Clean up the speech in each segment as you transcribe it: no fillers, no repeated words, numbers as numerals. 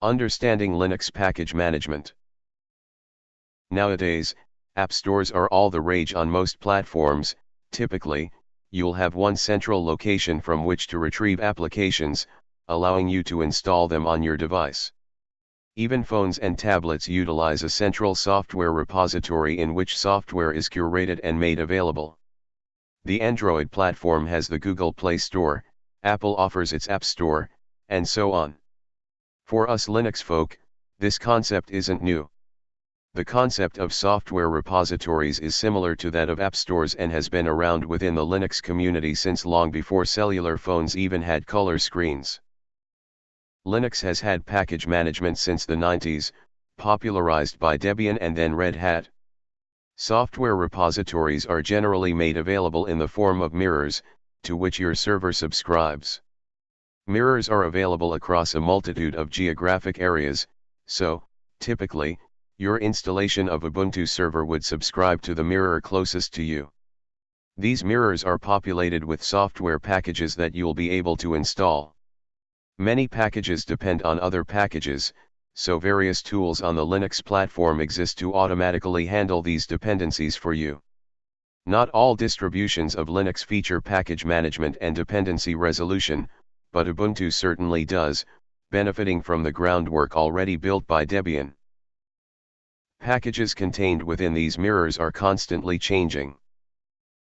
Understanding Linux package management. Nowadays, app stores are all the rage on most platforms. Typically, you'll have one central location from which to retrieve applications, allowing you to install them on your device. Even phones and tablets utilize a central software repository in which software is curated and made available. The Android platform has the Google Play Store, Apple offers its App Store, and so on. For us Linux folk, this concept isn't new. The concept of software repositories is similar to that of app stores and has been around within the Linux community since long before cellular phones even had color screens. Linux has had package management since the 90s, popularized by Debian and then Red Hat. Software repositories are generally made available in the form of mirrors, to which your server subscribes. Mirrors are available across a multitude of geographic areas, so, typically, your installation of Ubuntu server would subscribe to the mirror closest to you. These mirrors are populated with software packages that you'll be able to install. Many packages depend on other packages, so various tools on the Linux platform exist to automatically handle these dependencies for you. Not all distributions of Linux feature package management and dependency resolution, but Ubuntu certainly does, benefiting from the groundwork already built by Debian. Packages contained within these mirrors are constantly changing.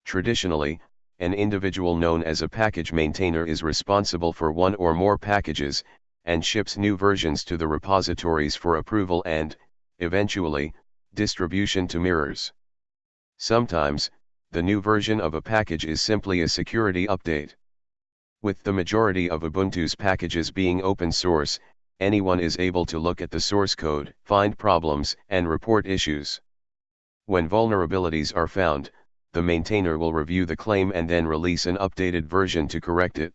Traditionally, an individual known as a package maintainer is responsible for one or more packages, and ships new versions to the repositories for approval and, eventually, distribution to mirrors. Sometimes, the new version of a package is simply a security update. With the majority of Ubuntu's packages being open source, anyone is able to look at the source code, find problems, and report issues. When vulnerabilities are found, the maintainer will review the claim and then release an updated version to correct it.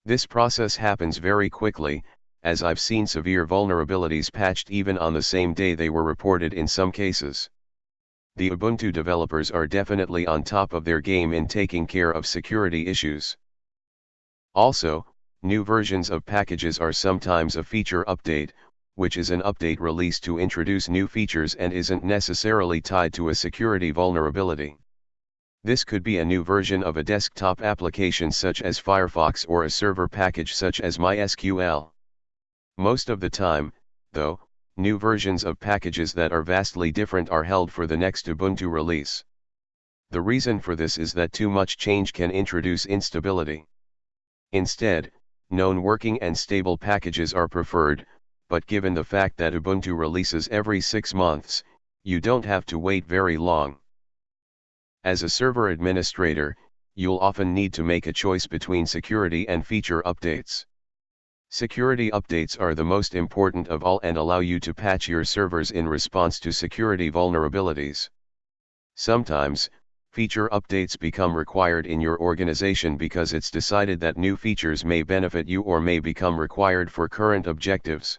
This process happens very quickly, as I've seen severe vulnerabilities patched even on the same day they were reported in some cases. The Ubuntu developers are definitely on top of their game in taking care of security issues. Also, new versions of packages are sometimes a feature update, which is an update release to introduce new features and isn't necessarily tied to a security vulnerability. This could be a new version of a desktop application such as Firefox or a server package such as MySQL. Most of the time, though, new versions of packages that are vastly different are held for the next Ubuntu release. The reason for this is that too much change can introduce instability. Instead, known working and stable packages are preferred, but given the fact that Ubuntu releases every 6 months, you don't have to wait very long. As a server administrator, you'll often need to make a choice between security and feature updates. Security updates are the most important of all and allow you to patch your servers in response to security vulnerabilities. Sometimes, feature updates become required in your organization because it's decided that new features may benefit you or may become required for current objectives.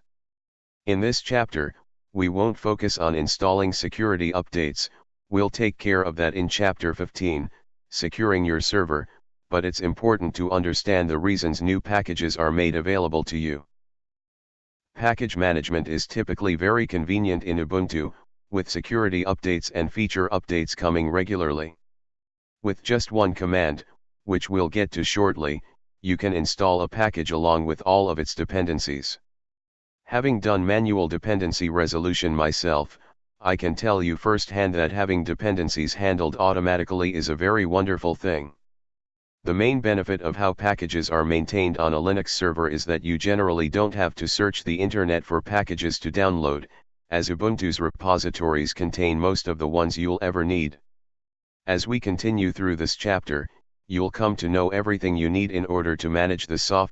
In this chapter, we won't focus on installing security updates, we'll take care of that in Chapter 15, Securing Your Server, but it's important to understand the reasons new packages are made available to you. Package management is typically very convenient in Ubuntu, with security updates and feature updates coming regularly. With just one command, which we'll get to shortly, you can install a package along with all of its dependencies. Having done manual dependency resolution myself, I can tell you firsthand that having dependencies handled automatically is a very wonderful thing. The main benefit of how packages are maintained on a Linux server is that you generally don't have to search the internet for packages to download, as Ubuntu's repositories contain most of the ones you'll ever need. As we continue through this chapter, you'll come to know everything you need in order to manage the software